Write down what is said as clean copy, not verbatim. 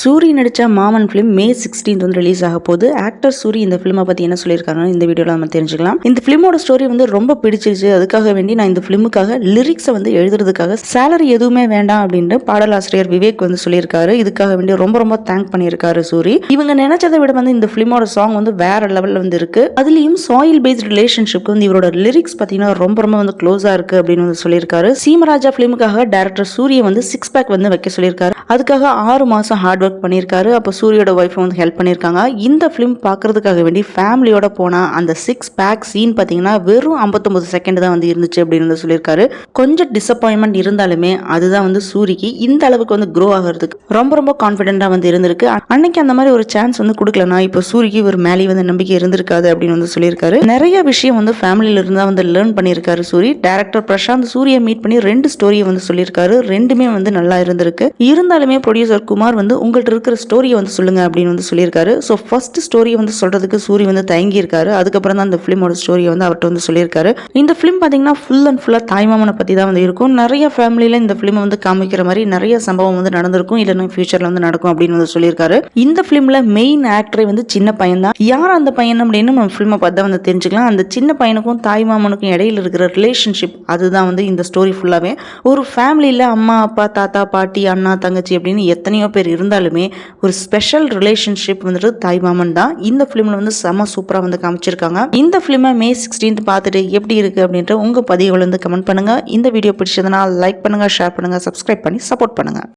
சூரி நடித்த மாமன் ஃபிலிம் மே 16 வந்து ரிலீஸ் ஆக போகுது. ஆக்டர் சூரி இந்த ஃபிலிமை பற்றி என்ன சொல்லியிருக்காங்கன்னு இந்த வீடியோவில் நம்ம தெரிஞ்சுக்கலாம். இந்த ஃபிலிமோட ஸ்டோரி வந்து ரொம்ப பிடிச்சிருச்சு. அதுக்காக வேண்டி நான் இந்த ஃபிலிமுக்காக லிரிக்ஸை வந்து எழுதுறதுக்காக சேலரி எதுவுமே வேண்டாம் அப்படின்ட்டு பாடலாசிரியர் விவேக் வந்து சொல்லியிருக்காரு. இதுக்காக வேண்டி ரொம்ப ரொம்ப தேங்க் பண்ணியிருக்காரு சூரி. இவங்க நினைச்சதை விட வந்து இந்த ஃபிலிமோட சாங் வந்து வேற லெவலில் வந்து இருக்கு. அதுலேயும் சாயில் பேஸ்ட் ரிலேஷன்ஷிப் வந்து இவரோட லிரிக்ஸ் பார்த்தீங்கன்னா ரொம்ப ரொம்ப வந்து க்ளோஸாக இருக்கு அப்படின்னு வந்து சொல்லியிருக்காரு. சீமராஜா ஃபிலிமுக்காக டேரக்டர் சூரிய வந்து 6 பேக் வந்து வைக்க சொல்லியிருக்காரு. அதுக்காக 6 மாசம் ஹார்ட் ஒர்க் பண்ணியிருக்காரு. அப்போ சூரியோட ஒய்ஃப் வந்து ஹெல்ப் பண்ணியிருக்காங்க. இந்த ஃபிலிம் பார்க்கறதுக்காக வேண்டி ஃபேமிலியோட போனால் அந்த 6 பேக் சீன் பார்த்தீங்கன்னா வெறும் 59 செகண்ட் தான் வந்து இருந்துச்சு அப்படின்னு வந்து சொல்லியிருக்காரு. கொஞ்சம் டிசப்பாயின்மெண்ட் இருந்தாலுமே அதுதான் வந்து சூரிக்கு இந்த அளவுக்கு வந்து க்ரோ ஆகிறதுக்கு ரொம்ப ரொம்ப கான்ஃபிடென்ட்டாக வந்து இருந்திருக்கு. அன்னைக்கு அந்த மாதிரி ஒரு சான்ஸ் வந்து கொடுக்கலனா இப்போ சூரிக்கு ஒரு மேலே வந்து நம்பிக்கை இருந்திருக்காது அப்படின்னு வந்து சொல்லியிருக்காரு. நிறைய விஷயம் வந்து ஃபேமிலியில இருந்தா வந்து லேர்ன் பண்ணியிருக்காரு சூரி. டைரக்டர் பிரசாந்த் சூரியை மீட் பண்ணி 2 ஸ்டோரியை வந்து சொல்லியிருக்காரு. ரெண்டுமே வந்து நல்லா இருந்திருக்கு. இருந்தாலுமே ப்ரொடியூசர் குமார் வந்து உங்கள்கிட்ட இருக்கிற ஸ்டோரியை வந்து சொல்லுங்க அப்படின்னு வந்து சொல்லியிருக்காரு. ஸோ ஃபர்ஸ்ட் ஸ்டோரியை வந்து சொல்றதுக்கு சூரி வந்து தயங்கி இருக்காரு. அதுக்கப்புறம் தான் அந்த ஃபிலிமோட ஸ்டோரியை வந்து அவர்கிட்ட வந்து சொல்லியிருக்காரு. இந்த ஃபிலிம் பார்த்தீங்கன்னா ஃபுல் அண்ட் ஃபுல்லாக தாய்மாமனை பற்றி தான் வந்து இருக்கும். நிறைய ஃபேமிலியில் இந்த ஃபிலிமை வந்து காமிக்கிற மாதிரி நிறைய சம்பவம் வந்து நடந்திருக்கும், இல்லைன்னா ஃபியூச்சரில் வந்து நடக்கும் அப்படின்னு வந்து சொல்லியிருக்காரு. இந்த ஃபிலிமில் மெயின் ஆக்டரை வந்து சின்ன பையன் தான். யார் அந்த பையன் அப்படின்னு நம்ம ஃபிலிமை பார்த்து வந்து தெரிஞ்சுக்கலாம். அந்த சின்ன பையனுக்கும் தாய்மாமனுக்கும் இடையில இருக்கிற ரிலேஷன்ஷிப் அதுதான் வந்து இந்த ஸ்டோரி ஃபுல்லாகவே. ஒரு ஃபேமிலியில் அம்மா அப்பா தாத்தா பாட்டி அண்ணா தங்கச்சி அப்படின்னு எத்தனையோ பேர் இருந்தாலுமே ஒரு ஸ்பெஷல் ரிலேஷன்ஷிப் வந்துட்டு தாய்மாமன் தான். இந்த ஃபிலிமில் வந்து செம சூப்பராக வந்து காமிச்சிருக்காங்க. இந்த ஃபிலிமை மே 16 பார்த்துட்டு எப்படி இருக்குது அப்படின்ட்டு உங்கள் பதிவுகள் வந்து கமெண்ட் பண்ணுங்கள். இந்த வீடியோ பிடிச்சதுன்னா லைக் பண்ணுங்கள், ஷேர் பண்ணுங்கள், சப்ஸ்கிரைப் பண்ணி சப்போர்ட் பண்ணுங்கள்.